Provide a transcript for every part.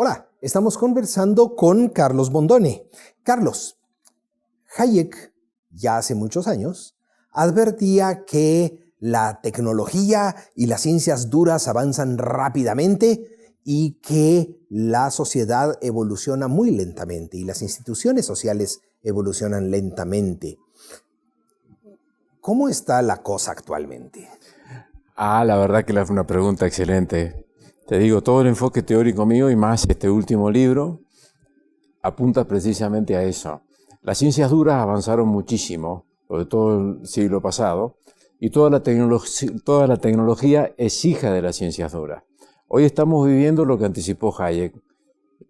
Hola, estamos conversando con Carlos Bondone. Carlos, Hayek, ya hace muchos años, advertía que la tecnología y las ciencias duras avanzan rápidamente y que la sociedad evoluciona muy lentamente y las instituciones sociales evolucionan lentamente. ¿Cómo está la cosa actualmente? La verdad que es una pregunta excelente. Te digo, todo el enfoque teórico mío y más este último libro apunta precisamente a eso. Las ciencias duras avanzaron muchísimo, sobre todo el siglo pasado, y toda la tecnología es hija de las ciencias duras. Hoy estamos viviendo lo que anticipó Hayek.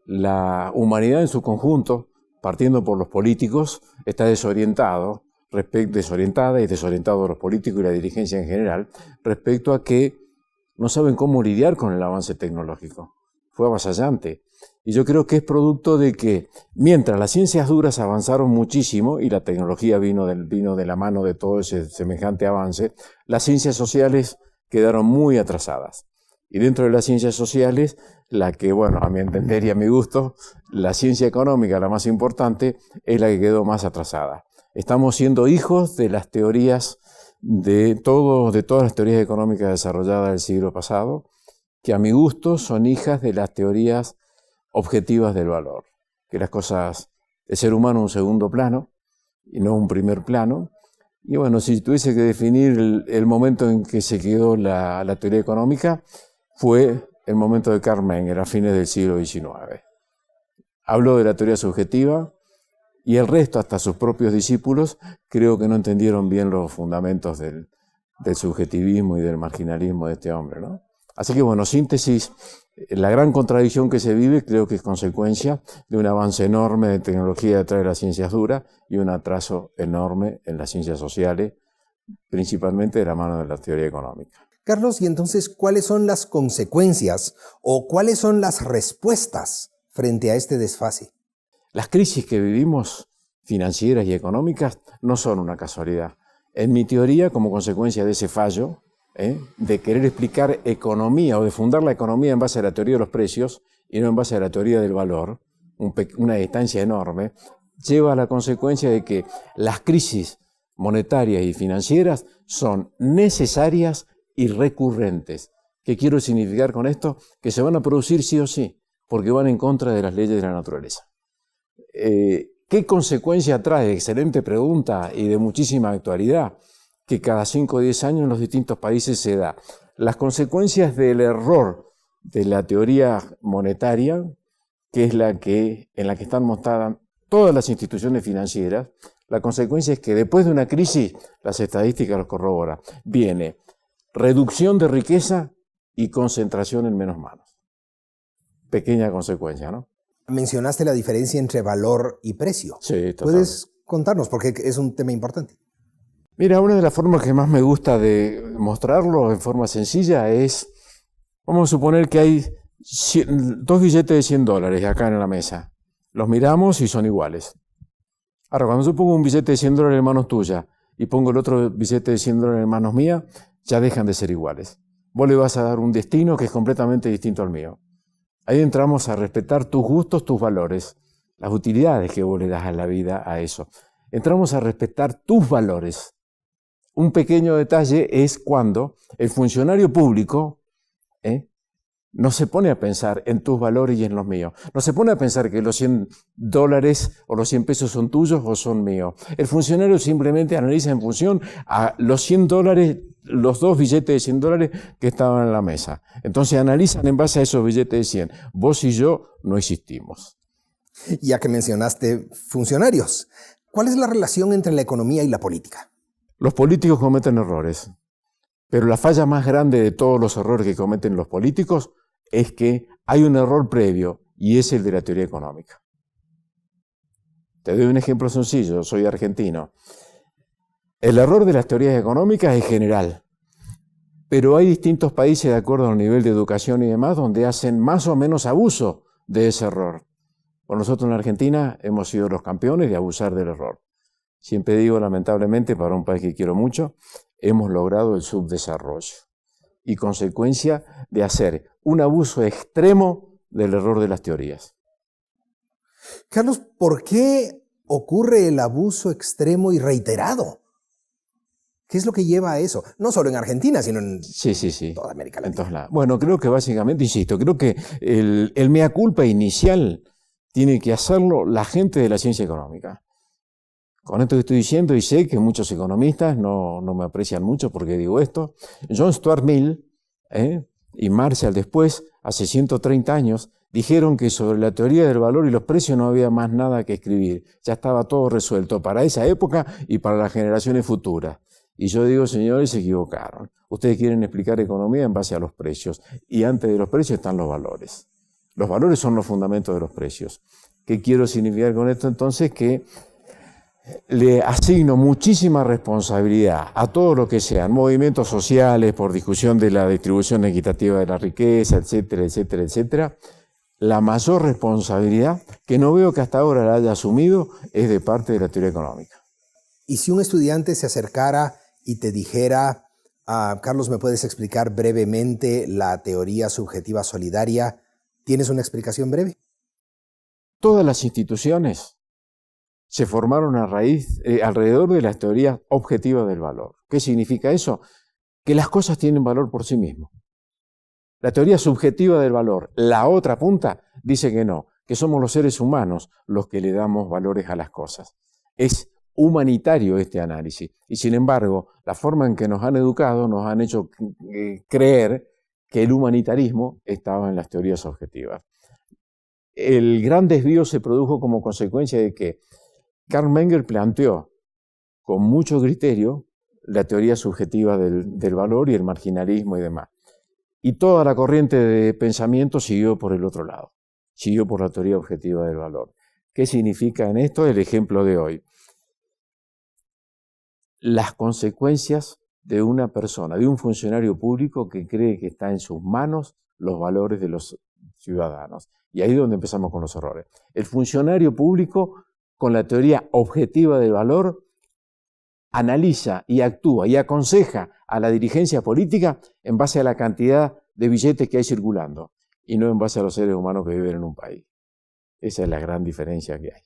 La humanidad en su conjunto, partiendo por los políticos, está desorientada y desorientado los políticos y la dirigencia en general, respecto a que no saben cómo lidiar con el avance tecnológico. Fue avasallante. Y yo creo que es producto de que, mientras las ciencias duras avanzaron muchísimo y la tecnología vino de la mano de todo ese semejante avance, las ciencias sociales quedaron muy atrasadas. Y dentro de las ciencias sociales, la que, a mi entender y a mi gusto, la ciencia económica, la más importante, es la que quedó más atrasada. Estamos siendo hijos de las teorías de todas las teorías económicas desarrolladas del siglo pasado, que a mi gusto son hijas de las teorías objetivas del valor, que las cosas, el ser humano un segundo plano y no un primer plano. Y si tuviese que definir el momento en que se quedó la teoría económica, fue el momento de Karl Menger a fines del siglo XIX. Hablo de la teoría subjetiva, y el resto, hasta sus propios discípulos, creo que no entendieron bien los fundamentos del subjetivismo y del marginalismo de este hombre, ¿no? Así que, síntesis, la gran contradicción que se vive creo que es consecuencia de un avance enorme de tecnología detrás de las ciencias duras y un atraso enorme en las ciencias sociales, principalmente de la mano de la teoría económica. Carlos, y entonces, ¿cuáles son las consecuencias o cuáles son las respuestas frente a este desfase? Las crisis que vivimos, financieras y económicas, no son una casualidad. En mi teoría, como consecuencia de ese fallo, de querer explicar economía o de fundar la economía en base a la teoría de los precios y no en base a la teoría del valor, una distancia enorme, lleva a la consecuencia de que las crisis monetarias y financieras son necesarias y recurrentes. ¿Qué quiero significar con esto? Que se van a producir sí o sí, porque van en contra de las leyes de la naturaleza. ¿Qué consecuencia trae? Excelente pregunta y de muchísima actualidad, que cada 5 o 10 años en los distintos países se da. Las consecuencias del error de la teoría monetaria, que es en la que están montadas todas las instituciones financieras, la consecuencia es que después de una crisis, las estadísticas los corroboran, viene reducción de riqueza y concentración en menos manos. Pequeña consecuencia, ¿no? Mencionaste la diferencia entre valor y precio. Sí, totalmente. ¿Puedes contarnos? Porque es un tema importante. Mira, una de las formas que más me gusta de mostrarlo en forma sencilla es, vamos a suponer que hay 2 billetes de $100 acá en la mesa. Los miramos y son iguales. Ahora, cuando yo pongo un billete de $100 en manos tuyas y pongo el otro billete de $100 en manos mías, ya dejan de ser iguales. Vos le vas a dar un destino que es completamente distinto al mío. Ahí entramos a respetar tus gustos, tus valores, las utilidades que vos le das a la vida a eso. Entramos a respetar tus valores. Un pequeño detalle es cuando el funcionario público no se pone a pensar en tus valores y en los míos. No se pone a pensar que los $100 o los 100 pesos son tuyos o son míos. El funcionario simplemente analiza en función a los $100, los 2 billetes de $100 que estaban en la mesa. Entonces analizan en base a esos billetes de 100. Vos y yo no existimos. Ya que mencionaste funcionarios, ¿cuál es la relación entre la economía y la política? Los políticos cometen errores, pero la falla más grande de todos los errores que cometen los políticos es que hay un error previo y es el de la teoría económica. Te doy un ejemplo sencillo, yo soy argentino. El error de las teorías económicas es general, pero hay distintos países de acuerdo al nivel de educación y demás donde hacen más o menos abuso de ese error. Bueno, nosotros en la Argentina hemos sido los campeones de abusar del error. Siempre digo, lamentablemente, para un país que quiero mucho, hemos logrado el subdesarrollo y consecuencia de hacer un abuso extremo del error de las teorías. Carlos, ¿por qué ocurre el abuso extremo y reiterado? ¿Qué es lo que lleva a eso? No solo en Argentina, sino en toda América Latina. Bueno, creo que básicamente, insisto, creo que el mea culpa inicial tiene que hacerlo la gente de la ciencia económica. Con esto que estoy diciendo, y sé que muchos economistas no me aprecian mucho porque digo esto, John Stuart Mill y Marshall después, hace 130 años, dijeron que sobre la teoría del valor y los precios no había más nada que escribir. Ya estaba todo resuelto para esa época y para las generaciones futuras. Y yo digo, señores, se equivocaron. Ustedes quieren explicar economía en base a los precios. Y antes de los precios están los valores. Los valores son los fundamentos de los precios. ¿Qué quiero significar con esto? Entonces, que le asigno muchísima responsabilidad a todo lo que sean movimientos sociales por discusión de la distribución equitativa de la riqueza, etcétera, etcétera, etcétera. La mayor responsabilidad, que no veo que hasta ahora la haya asumido, es de parte de la teoría económica. Y si un estudiante se acercara y te dijera, Carlos, ¿me puedes explicar brevemente la teoría subjetiva solidaria? ¿Tienes una explicación breve? Todas las instituciones se formaron alrededor de las teorías objetivas del valor. ¿Qué significa eso? Que las cosas tienen valor por sí mismas. La teoría subjetiva del valor, la otra punta, dice que no, que somos los seres humanos los que le damos valores a las cosas. Es humanitario este análisis. Y sin embargo, la forma en que nos han educado nos han hecho creer que el humanitarismo estaba en las teorías objetivas. El gran desvío se produjo como consecuencia de que Karl Menger planteó con mucho criterio la teoría subjetiva del valor y el marginalismo y demás. Y toda la corriente de pensamiento siguió por el otro lado, siguió por la teoría objetiva del valor. ¿Qué significa en esto? El ejemplo de hoy. Las consecuencias de una persona, de un funcionario público que cree que está en sus manos los valores de los ciudadanos. Y ahí es donde empezamos con los errores. El funcionario público, con la teoría objetiva del valor, analiza y actúa y aconseja a la dirigencia política en base a la cantidad de billetes que hay circulando y no en base a los seres humanos que viven en un país. Esa es la gran diferencia que hay.